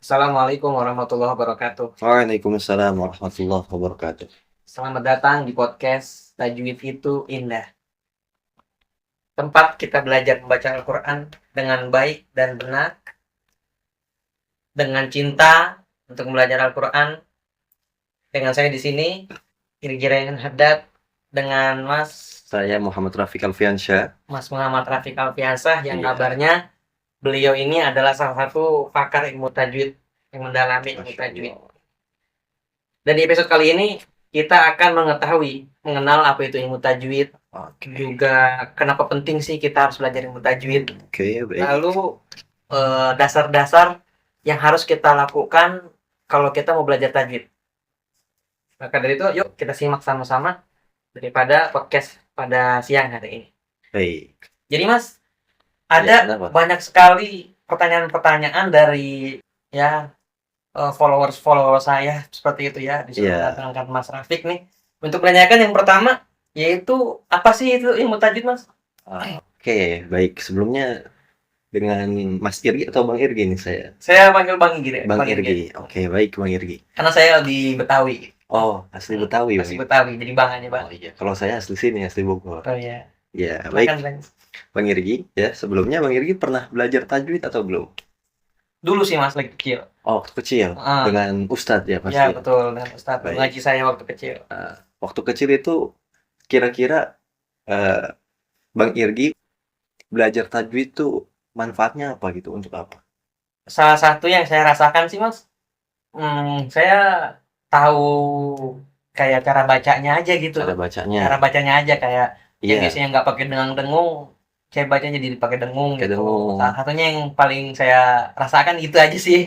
Assalamualaikum warahmatullahi wabarakatuh. Waalaikumsalam warahmatullahi wabarakatuh. Selamat datang di podcast Tajwid itu Indah. Tempat kita belajar membaca Al-Quran dengan baik dan benar, dengan cinta untuk belajar Al-Quran. Dengan saya di sini, Irgi Rayhan Haddad, dengan Saya Muhammad Rafiq Alfiansyah. Mas Muhammad Rafiq Alfiansah yang Iya. kabarnya beliau ini adalah salah satu pakar ilmu tajwid yang mendalami ilmu tajwid. Dan di episode kali ini kita akan mengenal apa itu ilmu tajwid, juga kenapa penting sih kita harus belajar ilmu tajwid. Baik. Lalu dasar-dasar yang harus kita lakukan kalau kita mau belajar tajwid. Maka dari itu, yuk kita simak sama-sama daripada podcast pada siang hari ini. Baik. Jadi Mas, ada banyak sekali pertanyaan-pertanyaan dari followers saya seperti itu ya, disuruh datangkan Mas Rafiq nih untuk menanyakan yang pertama, yaitu apa sih itu ilmu tajwid, Mas? Baik. Sebelumnya dengan Mas Irgi atau Bang Irgi nih saya? Saya panggil Bang Irgi. Bang Irgi. Baik Bang Irgi. Karena saya di Betawi. Oh, asli Betawi. Asli Betawi, jadi Bang aja, Bang. Oh iya, kalau saya asli sini, asli Bogor. Oh iya. Ya, baik. Bang Irgi, ya sebelumnya Bang Irgi pernah belajar tajwid atau belum? Dulu sih Mas, lagi kecil. Oh, waktu kecil. Dengan Ustadz ya pasti. Ya betul, dengan Ustadz. Ngaji saya waktu kecil. Waktu kecil itu kira-kira Bang Irgi belajar tajwid itu manfaatnya apa gitu, untuk apa? Salah satu yang saya rasakan sih Mas, saya tahu kayak cara bacanya aja gitu. Cara bacanya aja kayak yang biasanya nggak pakai dengung, saya bacanya jadi pakai dengung gitu. Salah satunya yang paling saya rasakan gitu aja sih.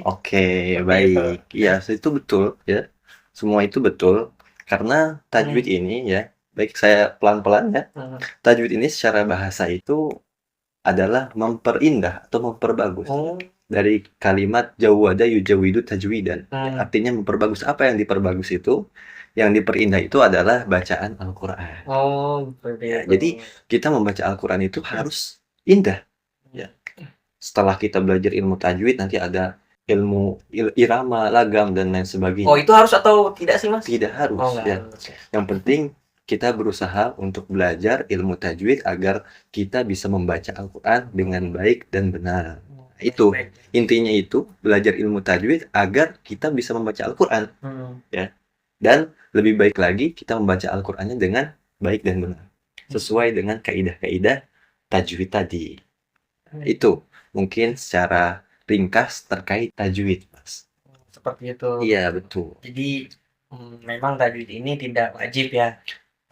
Baik. Iya, itu betul ya. Semua itu betul. Karena tajwid ini ya, baik saya pelan-pelan ya. Tajwid ini secara bahasa itu adalah memperindah atau memperbagus dari kalimat jawada yujawidu tajwidan. Artinya memperbagus. Apa yang diperbagus itu? Yang diperindah itu adalah bacaan Al-Quran. Jadi kita membaca Al-Quran itu harus indah. Ya. Setelah kita belajar ilmu tajwid, nanti ada ilmu irama, lagam, dan lain sebagainya. Oh, itu harus atau tidak sih, Mas? Tidak harus. Yang penting kita berusaha untuk belajar ilmu tajwid agar kita bisa membaca Al-Quran dengan baik dan benar. Itu intinya, itu belajar ilmu tajwid agar kita bisa membaca Al-Quran. Ya. Dan lebih baik lagi kita membaca Al-Qurannya dengan baik dan benar, sesuai dengan kaidah-kaidah tajwid tadi. Itu mungkin secara ringkas terkait tajwid, Mas. Seperti itu. Iya, betul. Jadi memang tajwid ini tidak wajib ya,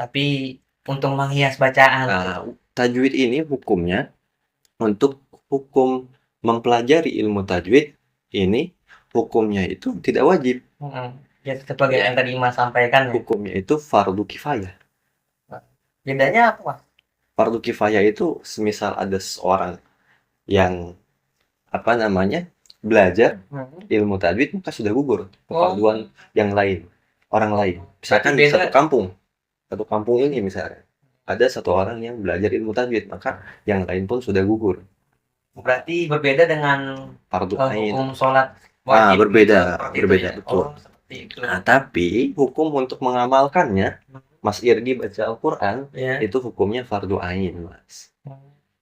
tapi untuk menghias bacaan. Tajwid ini hukumnya, untuk hukum mempelajari ilmu tajwid ini, hukumnya itu tidak wajib. Ya, seperti yang tadi Mas sampaikan ya. Hukumnya itu fardu kifayah. Bedanya apa, Mas? Fardu kifayah itu semisal ada seorang yang belajar ilmu tajwid, maka sudah gugur kefarduan yang lain, orang lain. Misalkan di satu kampung ini misalnya ada satu orang yang belajar ilmu tajwid, maka yang lain pun sudah gugur. Berarti berbeda dengan fardu ain. Hukum sholat wajib. Berbeda betul. Tapi hukum untuk mengamalkannya, Mas Irgi baca Al-Quran, itu hukumnya fardu ain, Mas.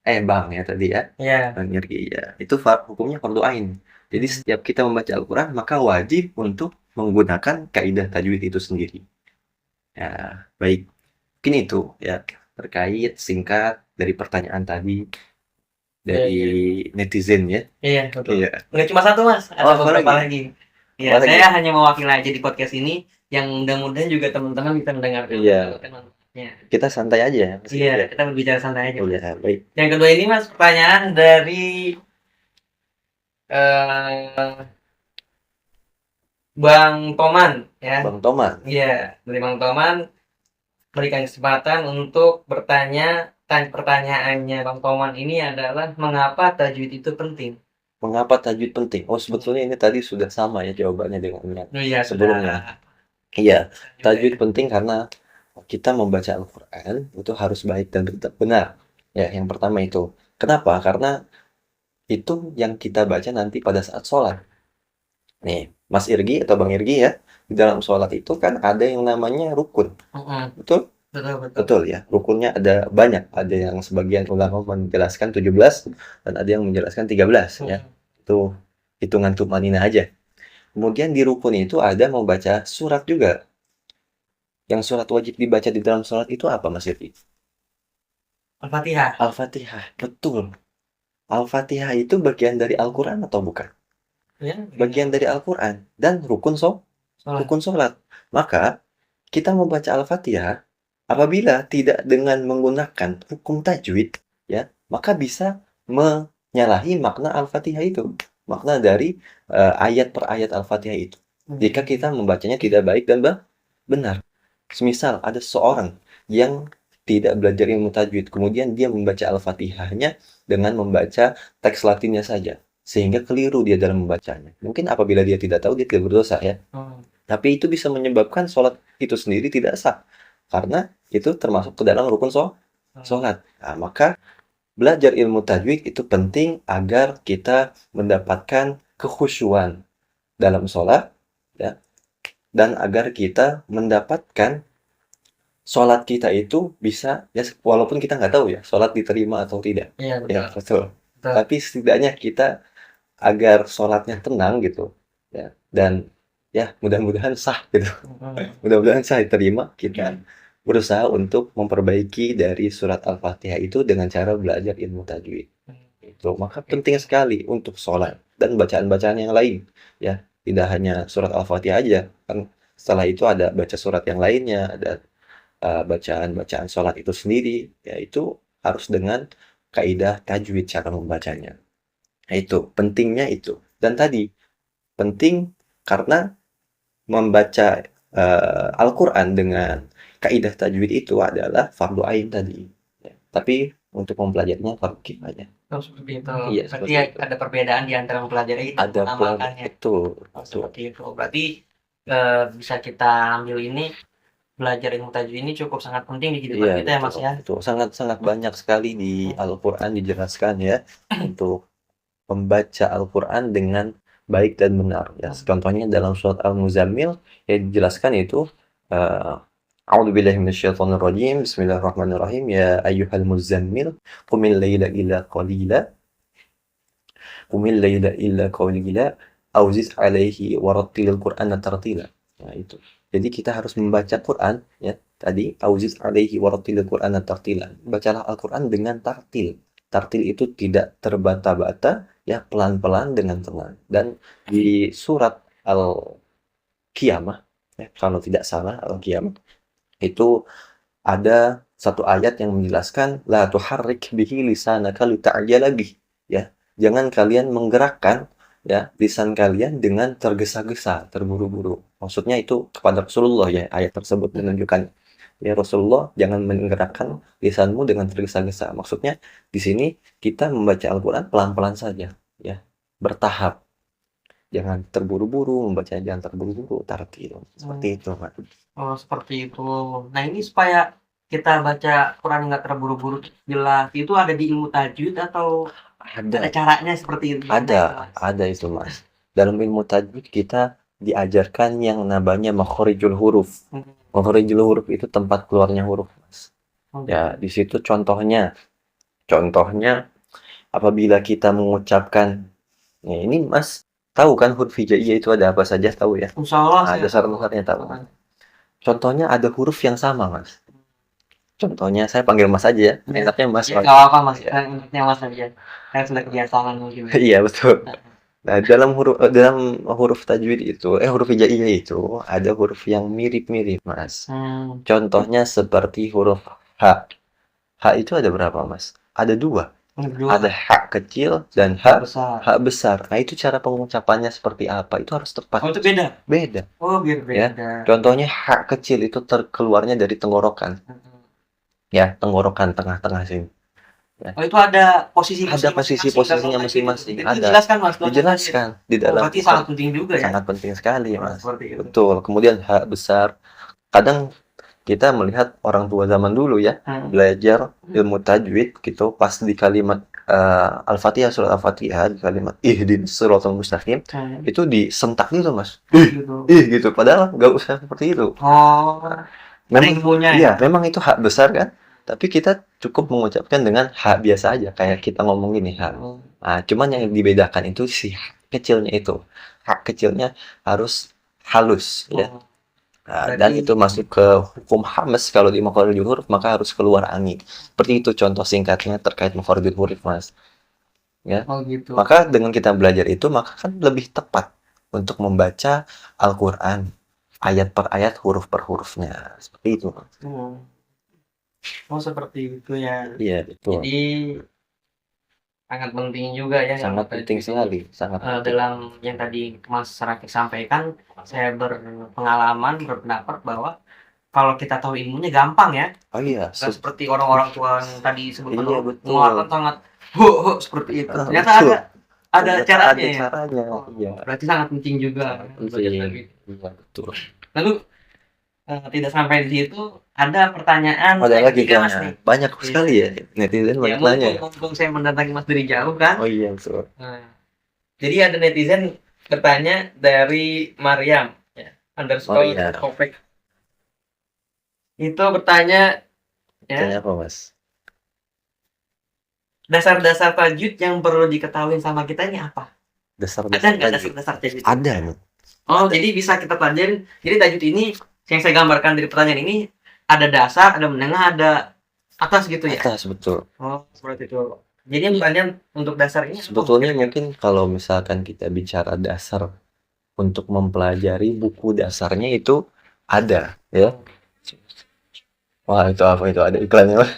Bang ya tadi ya. Bang Irgi ya. Itu hukumnya fardu ain. Jadi setiap kita membaca Al-Quran, maka wajib untuk menggunakan kaidah tajwid itu sendiri. Ya, baik. Mungkin itu ya terkait singkat dari pertanyaan tadi dari netizen ya. Iya, betul. Nggak cuma satu, Mas. Ada beberapa lagi. Ya, saya hanya mewakili aja di podcast ini, yang mudah-mudahan juga teman-teman bisa mendengarkan. Iya. Kita santai aja. Iya, kita berbicara santai aja. Ya, baik. Yang kedua ini, Mas, pertanyaan dari Bang Toman ya. Bang Toman. Iya, dari Bang Toman berikan kesempatan untuk bertanya. Pertanyaannya Bang Toman ini adalah, mengapa tajwid itu penting? Mengapa tajwid penting? Oh, sebetulnya ini tadi sudah sama ya jawabannya dengan sebelumnya. Iya, tajwid penting karena kita membaca Al-Quran itu harus baik dan benar. Ya, yang pertama itu. Kenapa? Karena itu yang kita baca nanti pada saat sholat. Nih, Mas Irgi atau Bang Irgi ya, di dalam sholat itu kan ada yang namanya rukun. Betul? Betul, betul. Betul ya. Rukunnya ada banyak. Ada yang sebagian ulama menjelaskan 17 dan ada yang menjelaskan 13 ya. Itu hitungan tumanina aja. Kemudian di rukun itu ada membaca surat juga. Yang surat wajib dibaca di dalam sholat itu apa Mas Irgi? Al-Fatihah. Al-Fatihah. Betul. Al-Fatihah itu bagian dari Al-Quran atau bukan? Ya, Bagian dari Al-Quran dan rukun sholat. Maka kita membaca Al-Fatihah apabila tidak dengan menggunakan hukum tajwid, ya, maka bisa menyalahi makna Al-Fatihah itu. Makna dari ayat per ayat Al-Fatihah itu. Jika kita membacanya tidak baik dan benar. Semisal ada seorang yang tidak belajar ilmu tajwid, kemudian dia membaca Al-Fatihahnya dengan membaca teks Latinnya saja, sehingga keliru dia dalam membacanya. Mungkin apabila dia tidak tahu, dia tidak berdosa ya. Tapi itu bisa menyebabkan sholat itu sendiri tidak sah, karena itu termasuk ke dalam rukun sholat. Nah, maka belajar ilmu tajwid itu penting agar kita mendapatkan kekhusyuan dalam sholat, ya, dan agar kita mendapatkan sholat kita itu bisa, ya walaupun kita nggak tahu ya sholat diterima atau tidak. Iya, betul. Ya betul. Tapi setidaknya kita agar sholatnya tenang gitu, ya, dan ya mudah-mudahan sah gitu. Mudah-mudahan sah diterima, kita berusaha untuk memperbaiki dari surat Al-Fatihah itu dengan cara belajar ilmu tajwid. Itu maka penting sekali untuk sholat dan bacaan-bacaan yang lain, ya, tidak hanya surat Al-Fatihah aja kan, setelah itu ada baca surat yang lainnya, ada bacaan-bacaan sholat itu sendiri, yaitu harus dengan kaidah tajwid cara membacanya. Nah, itu pentingnya itu. Dan tadi penting karena membaca Al-Quran dengan kaidah tajwid itu adalah fardu ain tadi. Ya. Tapi untuk mempelajarinya fardu kifayah. Oh, seperti itu. Iya, Berarti seperti itu. ada perbedaan di antara mempelajari itu Ada mengamalkannya. betul, Oh, betul. seperti itu. Berarti bisa kita ambil ini, belajar ilmu tajwid ini cukup sangat penting di kehidupan Iya, kita ya Mas betul, ya. betul. Sangat-sangat banyak sekali di Al-Quran dijelaskan ya untuk membaca Al-Quran dengan baik dan benar. Ya, contohnya dalam surat Al-Muzammil yang dijelaskan itu A'udzubillahi minasyaitonirrajim. Bismillahirrahmanirrahim. Ya ayyuhal muzammil qumil laila illa qalila. Qumil laila illa qalila auziz alaihi warattilil Qur'ana tartila. Nah, itu. Jadi kita harus membaca Quran ya. Tadi auziz alaihi warattilil Qur'ana tartila. Bacalah Al-Quran dengan tartil. Tartil itu tidak terbata-bata, ya, pelan-pelan dengan tenang. Dan di surat Al-Qiyamah, ya, kalau tidak salah Al-Qiyamah, itu ada satu ayat yang menjelaskan la tuharrik bihi lisanaka lita'jala bih, ya. Jangan kalian menggerakkan, ya, lisan kalian dengan tergesa-gesa, terburu-buru. Maksudnya itu kepada Rasulullah ya, ayat tersebut menunjukkan ya Rasulullah jangan menggerakkan lisanmu dengan tergesa-gesa. Maksudnya di sini kita membaca Al-Quran pelan-pelan saja, ya, bertahap. Jangan terburu-buru membaca, jangan terburu-buru, tartil. Seperti itu, Pak. Oh, seperti itu. Nah, ini supaya kita baca Quran nggak terburu-buru jelas, itu ada di ilmu tajwid atau ada caranya seperti itu? Ada itu Mas. Dalam ilmu tajwid kita diajarkan yang namanya makhorijul huruf. Makhorijul huruf itu tempat keluarnya huruf, Mas. Ya, di situ contohnya apabila kita mengucapkan, ya ini Mas tahu kan huruf hijaiyah itu ada apa saja, tahu ya? Insyaallah Ada syarat-syaratnya tahu. Contohnya ada huruf yang sama, Mas. Contohnya saya panggil Mas aja ya. Enaknya Mas. Ya, nggak apa-apa Mas. Enaknya Mas aja. Saya sudah kebiasaan mungkin. Iya, betul. Nah, dalam huruf tajwid itu, huruf hijaiyah itu ada huruf yang mirip-mirip, Mas. Contohnya seperti huruf H. H itu ada berapa, Mas? Ada dua. Ada H kecil dan H besar. Nah, itu cara pengucapannya seperti apa? Itu harus tepat. Oh, itu beda? Beda. Oh, biar beda. Ya. Contohnya H kecil itu keluarnya dari tenggorokan. Ya, tenggorokan tengah-tengah sini. Ya. Oh, itu ada posisinya masing-masing. Ada. Dijelaskan Mas. Dijelaskan di dalam. Berarti sangat penting juga ya. Sangat penting sekali, Mas. Betul. Kemudian H besar. Kadang kita melihat orang tua zaman dulu ya, belajar ilmu tajwid gitu, pas di kalimat Al-Fatihah, surat Al-Fatihah di kalimat ihdinas siratal mustaqim itu disentak gitu Mas. Gitu. Gitu. Padahal nggak usah seperti itu. Oh, Memang punya iya, ya. memang itu hak besar kan. Tapi kita cukup mengucapkan dengan hak biasa aja kayak kita ngomong gini hak. Nah, cuman yang dibedakan itu si hak kecilnya itu. Hak kecilnya harus halus ya. Nah, dan Berarti- itu masuk ke hukum hamas kalau di makharijul huruf maka harus keluar angin. Seperti itu contoh singkatnya terkait makharijul huruf Mas. Ya. Oh gitu. Maka dengan kita belajar itu maka kan lebih tepat untuk membaca Al-Qur'an ayat per ayat, huruf per hurufnya. Seperti itu. Oh seperti itu ya. Iya, betul. Jadi sangat penting juga ya yang Sangat penting sekali, sangat penting. dalam yang tadi Mas Rafiq sampaikan, saya berpengalaman berpendapat bahwa kalau kita tahu ilmunya gampang ya. Oh iya, Nggak seperti orang-orang tua yang tadi sebutkan Iya, dulu, betul. mengeluarkan sangat seperti itu. Ternyata betul. ada caranya Ada ya. caranya. Iya. Berarti sangat penting juga belajar tadi. Iya, betul. Lalu tidak sampai di situ, ada pertanyaan Ada yang lagi ketiga, kan? Mas nih. Banyak sekali ya netizen Ya, banyak nanya. mumpung saya mendatangi Mas dari jauh kan. Oh iya, betul. Nah, jadi ada netizen bertanya dari Mariam ya, underscore iya. Topik. Itu bertanya ya, Tanya apa, Mas? dasar-dasar tajwid yang perlu diketahui sama kita ini apa? Ada Dasar-dasar nggak tajwid. dasar-dasar tajwid? Ada nih. Oh, jadi bisa kita pelajarin. Jadi tajwid ini yang saya gambarkan dari pertanyaan ini ada dasar, ada menengah, ada atas gitu ya. Atas, betul. Oh, seperti itu. Jadi yang kalian untuk dasar ini Sebetulnya mungkin kalau misalkan kita bicara dasar untuk mempelajari buku dasarnya itu ada ya. Wah, itu apa itu? Ada iklannya, Mas.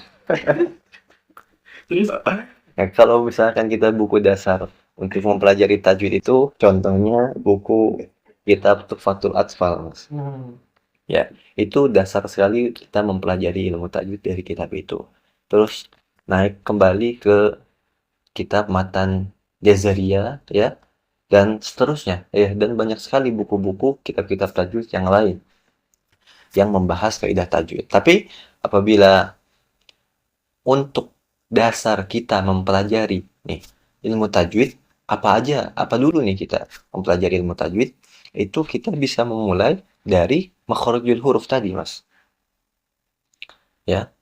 Ya, kalau misalkan kita buku dasar untuk mempelajari tajwid itu contohnya buku kitab Tuhfatul Atfal, Mas. Ya, itu dasar sekali kita mempelajari ilmu tajwid dari kitab itu. Terus naik kembali ke kitab Matan Jazaria ya dan seterusnya ya, dan banyak sekali buku-buku kitab-kitab tajwid yang lain yang membahas kaidah tajwid. Tapi apabila untuk dasar kita mempelajari nih ilmu tajwid apa dulu nih kita mempelajari ilmu tajwid itu kita bisa memulai dari makharijul huruf tadi, Mas. Ya.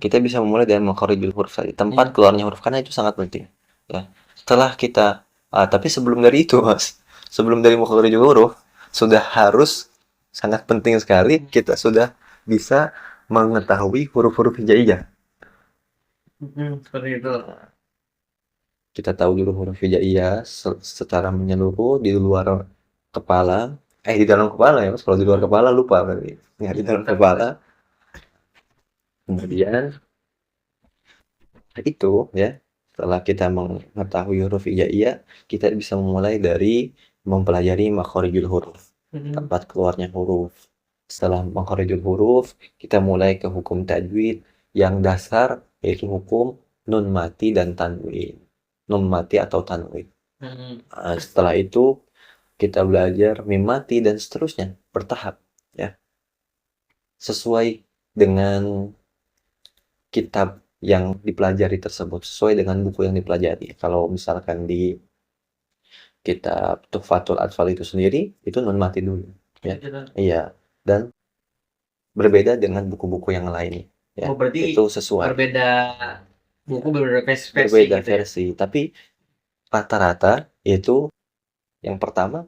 Kita bisa memulai dari makharijul huruf tadi. Tempat keluarnya huruf karena itu sangat penting. Ya. Setelah kita tapi sebelum dari itu, Mas. Sebelum dari makharijul huruf sudah harus sangat penting sekali kita sudah bisa mengetahui huruf-huruf hijaiyah. Seperti itu. Kita tahu dulu huruf hijaiyah secara menyeluruh di luar kepala. Di dalam kepala ya, Mas. Kalau di luar kepala lupa berarti. Ya, di dalam kepala. Kemudian itu ya, setelah kita mengetahui huruf hijaiyah, kita bisa memulai dari mempelajari makharijul huruf. Tempat keluarnya huruf. Setelah makharijul huruf, kita mulai ke hukum tajwid yang dasar yaitu hukum nun mati dan tanwin. Nun mati atau tanwin. Setelah itu kita belajar mim mati dan seterusnya bertahap ya. Sesuai dengan kitab yang dipelajari tersebut, sesuai dengan buku yang dipelajari. Kalau misalkan di kitab Tuhfatul Atfal itu sendiri, itu nun mati dulu ya. Iya, dan berbeda dengan buku-buku yang lain ya. Oh, berarti itu sesuai. Berbeda buku, berbeda versi Berbeda gitu versi, tapi rata-rata itu yang pertama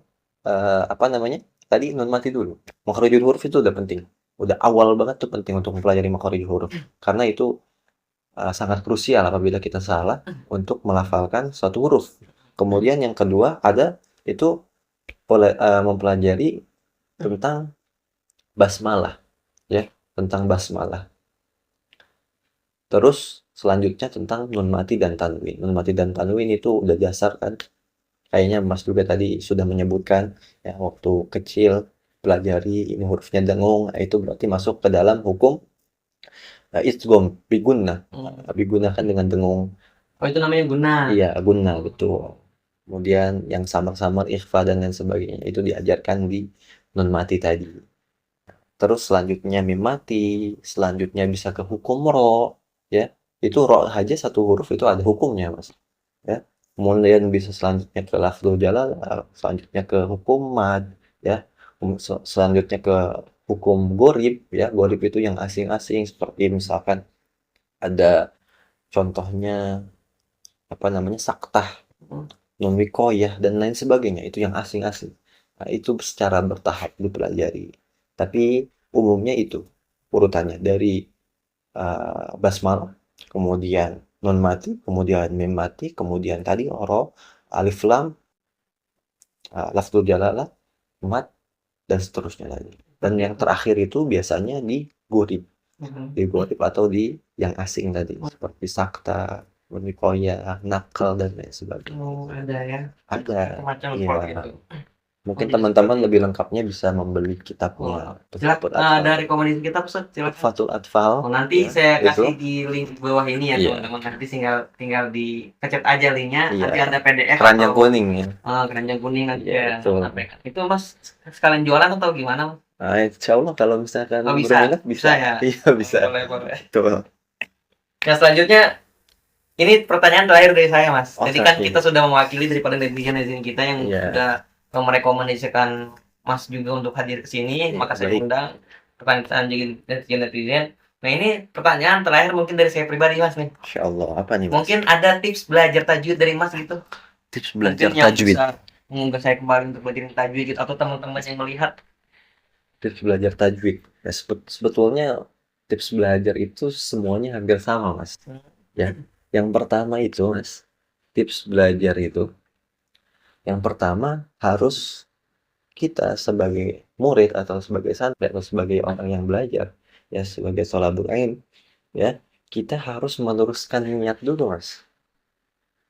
apa namanya? Tadi nun mati dulu. Makharijul huruf itu udah penting. Udah awal banget tuh penting untuk mempelajari makharijul huruf. Karena itu sangat krusial apabila kita salah untuk melafalkan suatu huruf. Kemudian yang kedua ada itu mempelajari tentang basmalah ya, tentang basmalah. Terus selanjutnya tentang nun mati dan tanwin. Nun mati dan tanwin itu udah dasar kan. Kayaknya Mas juga tadi sudah menyebutkan ya waktu kecil pelajari ini hurufnya dengung, itu berarti masuk ke dalam hukum idgham bigunnah. Digunakan dengan dengung. Oh, itu namanya guna. Iya, gunnah betul. Kemudian yang samar-samar ikhfa dan lain sebagainya itu diajarkan di nun mati tadi. Terus selanjutnya mim mati, selanjutnya bisa ke hukum ro ya. Itu ro aja satu huruf itu ada hukumnya, Mas. Ya. Kemudian bisa selanjutnya ke lafzul jalalah, selanjutnya ke hukum mad, ya. Selanjutnya ke hukum gharib, ya. Gharib itu yang asing-asing seperti misalkan ada contohnya apa namanya saktah, nun wikoyah dan lain sebagainya itu yang asing-asing. Nah, itu secara bertahap dipelajari. Tapi umumnya itu urutannya dari basmalah, kemudian nun mati, kemudian mim mati, kemudian tadi ro, alif lam, lafzul jalalah, mat dan seterusnya lagi. Dan yang terakhir itu biasanya di gurib. Di gurib atau di yang asing tadi seperti sakta, Unikoya, nakal dan lain sebagainya. Oh, ada ya. Ada. Macam Iya. gitu. Mungkin jadi teman-teman seperti lebih lengkapnya bisa membeli kitabnya. Silakan ada rekomendasi kitab Ustaz, silakan. Fatul Atfal. Nanti ya, saya itu. kasih di link di bawah ini ya Iya. teman-teman. Nanti tinggal dikecat aja linknya. Iya. Nanti ada PDF Keranjang atau kuning ya. keranjang kuning nanti Iya, ya betul. sampaikan. Itu Mas sekalian jualan atau gimana? Nah, insya Allah kalau misalkan Oh, bisa. berminat Bisa ya? Iya, bisa. Boleh. Betul. Yang selanjutnya ini pertanyaan terakhir dari saya, Mas. Oh, Jadi kan terakhir. kita sudah mewakili daripada netizen kita yang Iya. sudah merekomendasikan Mas juga untuk hadir ke sini, Iya, maka saya baik. undang pertanyaan juga netizen. Nah, ini pertanyaan terakhir mungkin dari saya pribadi, Mas nih. Insya Allah, apa nih Mas? Mungkin ada tips belajar tajwid dari Mas gitu. Tips belajar Mungkin yang tajwid. bisa mengunggah saya kembali untuk belajar tajwid gitu, atau teman-teman yang melihat. Tips belajar tajwid. Ya, sebetulnya tips belajar itu semuanya hampir sama, Mas. Ya, yang pertama itu, Mas, tips belajar itu, yang pertama harus kita sebagai murid atau sebagai santri atau sebagai orang yang belajar, ya sebagai thalabul ilm, ya kita harus meluruskan niat dulu, Mas.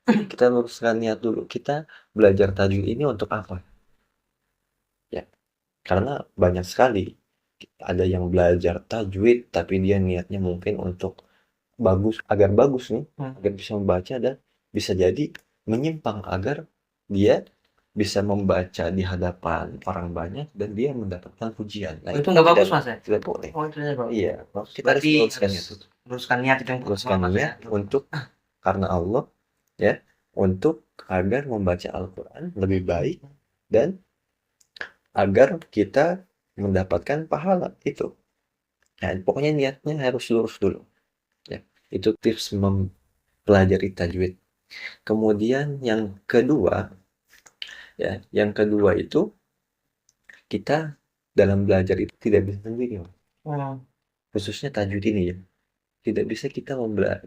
Kita luruskan niat dulu. Kita belajar tajwid ini untuk apa? Ya, karena banyak sekali ada yang belajar tajwid tapi dia niatnya mungkin untuk agar bagus nih, agar bisa membaca dan bisa jadi menyimpang agar dia bisa membaca di hadapan orang banyak dan dia mendapatkan pujian. Nah, itu nggak bagus, Mas ya? Tidak boleh. Oh, itu tidak bagus. Iya, kita harus meluruskan niat. Luruskan niat itu yang Luruskan pertama, Mas, niat ya. untuk karena Allah, ya, untuk agar membaca Al-Quran lebih baik dan agar kita mendapatkan pahala itu. Nah, pokoknya niatnya harus lurus dulu. Ya, itu tips mempelajari tajwid. Kemudian yang kedua, ya, yang kedua itu kita dalam belajar itu tidak bisa sendiri, Mas. Khususnya tajwid ini ya. Tidak bisa kita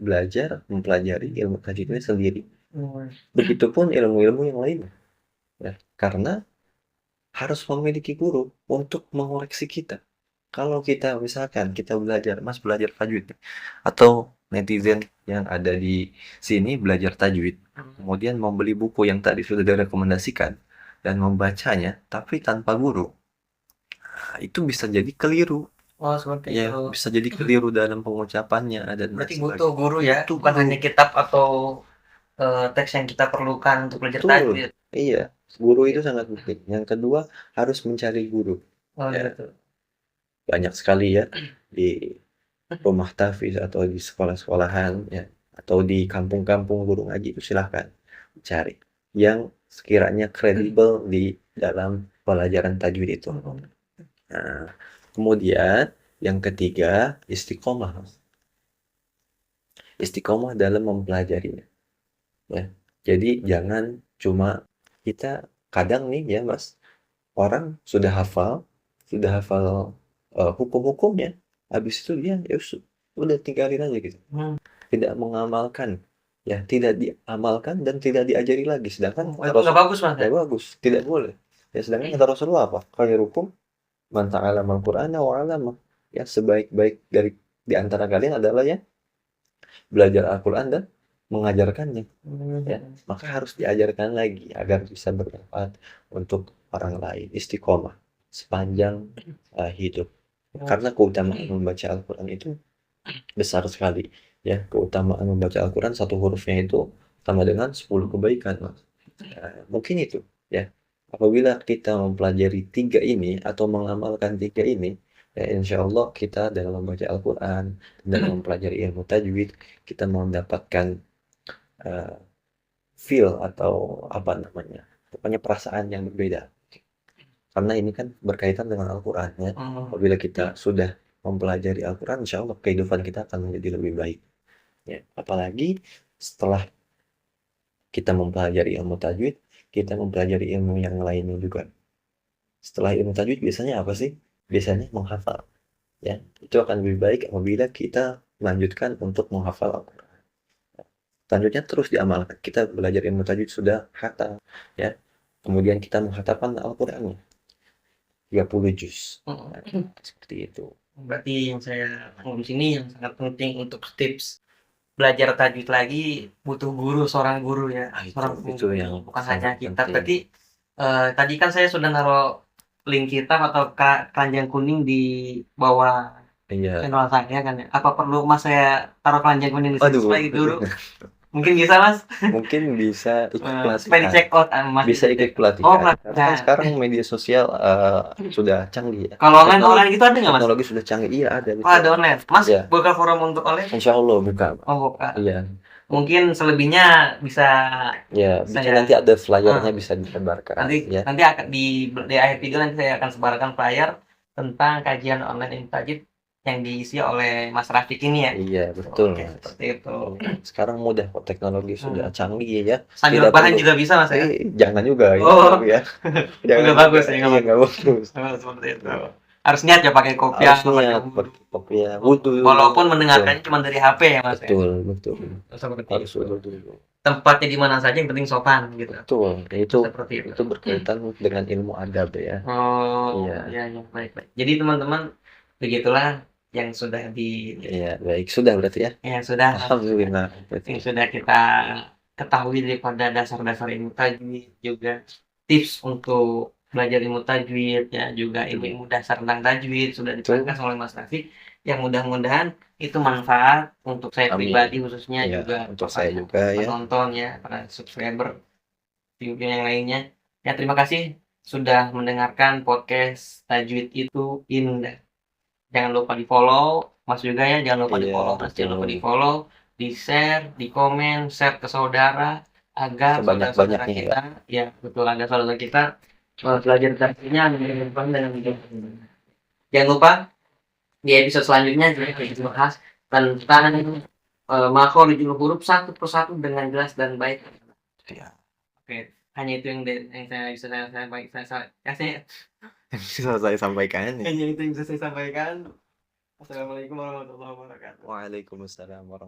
belajar mempelajari ilmu tajwid ini sendiri. Begitupun ilmu-ilmu yang lainnya. Ya, karena harus memiliki guru untuk mengoreksi kita. Kalau kita misalkan kita Mas belajar tajwid atau netizen yang ada di sini belajar tajwid, kemudian membeli buku yang tadi sudah direkomendasikan dan membacanya tapi tanpa guru, nah, itu bisa jadi keliru. Oh, seperti Ya, itu. bisa jadi keliru dalam pengucapannya dan Berarti lain butuh sebagainya. guru ya, Butuh bukan guru. hanya kitab atau teks yang kita perlukan untuk belajar Betul. tajwid. Iya, guru itu sangat penting. Yang kedua harus mencari guru. Oh, Ya, gitu. banyak sekali ya di rumah tahfiz atau di sekolah-sekolahan ya atau di kampung-kampung guru ngaji itu silahkan cari yang sekiranya kredibel di dalam pelajaran tajwid itu. Nah, kemudian yang ketiga istiqomah. Istiqomah dalam mempelajarinya. Ya, jadi jangan cuma kita kadang nih ya Mas, orang sudah hafal hukum-hukumnya, habis itu dia ya udah tinggalin aja gitu. Tidak mengamalkan, ya tidak diamalkan dan tidak diajari lagi. Sedangkan itu nggak bagus, Mas. nggak bagus, tidak boleh. Ya sedangkan kata Rasulullah apa? Khairukum man ta'allama al-Qur'ana wa 'allama. Ya sebaik-baik di antara kalian adalah ya belajar Al-Qur'an dan mengajarkannya. Ya, maka harus diajarkan lagi agar bisa bermanfaat untuk orang lain. Istiqomah sepanjang hidup. Karena keutamaan membaca Al-Quran itu besar sekali. Ya, keutamaan membaca Al-Quran satu hurufnya itu sama dengan 10 kebaikan, Mas. Mungkin itu, ya. Apabila kita mempelajari tiga ini atau mengamalkan tiga ini, Ya, insya Allah kita dalam membaca Al-Quran, dalam mempelajari ilmu tajwid, kita mau mendapatkan eh, feel atau apa namanya, pokoknya perasaan yang berbeda. Karena ini kan berkaitan dengan Al-Quran ya. Apabila kita sudah mempelajari Al-Quran, insya Allah kehidupan kita akan menjadi lebih baik. Ya, apalagi setelah kita mempelajari ilmu tajwid, kita mempelajari ilmu yang lainnya juga. Setelah ilmu tajwid biasanya apa sih? Biasanya menghafal. Ya, itu akan lebih baik apabila kita melanjutkan untuk menghafal Al-Quran. Selanjutnya terus diamalkan. Kita belajar ilmu tajwid sudah khatam, ya. Kemudian kita menghafalkan Al-Qurannya 30 juz. Nah, seperti itu. Berarti yang saya tanggung di sini yang sangat penting untuk tips belajar tajwid lagi butuh guru, seorang guru ya. Seorang itu yang bukan hanya sangat kita. penting. Berarti tadi kan saya sudah naruh link kitab atau keranjang kuning di bawah Iya. channel saya kan ya. Apa perlu Mas saya taruh keranjang kuning di Aduh. sini dulu? Mungkin bisa Mas? Mungkin bisa ikut Supaya pelatihan. check out Mas. Bisa ikut pelatihan. Oh, Karena kan pelatihan. sekarang media sosial sudah canggih ya. Kalau online gitu ada nggak Mas? Teknologi sudah canggih. Iya ada. Oh, ada online. Mas Iya. buka forum untuk online? Insya Allah buka. Oh, buka. Iya. Mungkin selebihnya bisa Ya, bisa saya nanti ada flyernya bisa disebarkan. nanti Ya. nanti akan di akhir video nanti saya akan sebarkan flyer tentang kajian online ilmu tajwid yang diisi oleh Mas Rafiq ini ya. Iya, betul. Oke, Mas. seperti itu. Sekarang mudah kok, teknologi sudah canggih ya. Sambil Tidak bahan perlu- juga bisa Mas ya. Jangan juga Oh. ya. Jangan Nggak juga. bagus ya, nggak Iya, nggak bagus. Seperti itu. Harus niat ya pakai kopiah, Harus niat pakai kopiah. Wudu. walaupun mendengarkannya cuma dari HP ya Mas ya. Betul. Seperti Harus itu. wudu dulu. Tempatnya di mana saja yang penting sopan gitu. Betul. Itu Seperti itu berkaitan dengan ilmu adab ya. Oh, Iya. iya, baik. Jadi teman-teman begitulah yang sudah Iya, baik. Sudah berarti ya. yang sudah Alhamdulillah. yang sudah kita ketahui daripada dasar-dasar ilmu tajwid, juga tips untuk belajar ilmu tajwid ya, juga ilmu-ilmu dasar tentang tajwid sudah diterangkan oleh Mas Rafiq, yang mudah-mudahan itu manfaat untuk saya Amin. pribadi khususnya, Iya, juga untuk saya juga ya. penonton ya, para subscriber video yang lainnya ya. Terima kasih sudah mendengarkan podcast Tajwid Itu Indah. Jangan lupa di follow Mas juga ya, jangan lupa di follow Mas, jangan lupa di follow, di share, di komen, share ke saudara agar saudara-saudara kita ya betul, agar saudara kita belajar tajwidnya dengan jangan lupa di episode selanjutnya juga kita bahas tentang makhorijul huruf satu persatu dengan jelas dan baik. Ya. Oke, hanya itu yang bisa saya sampaikan. hanya itu yang bisa saya sampaikan. Assalamualaikum warahmatullahi wabarakatuh. Waalaikumsalam warahmatullahi wabarakatuh.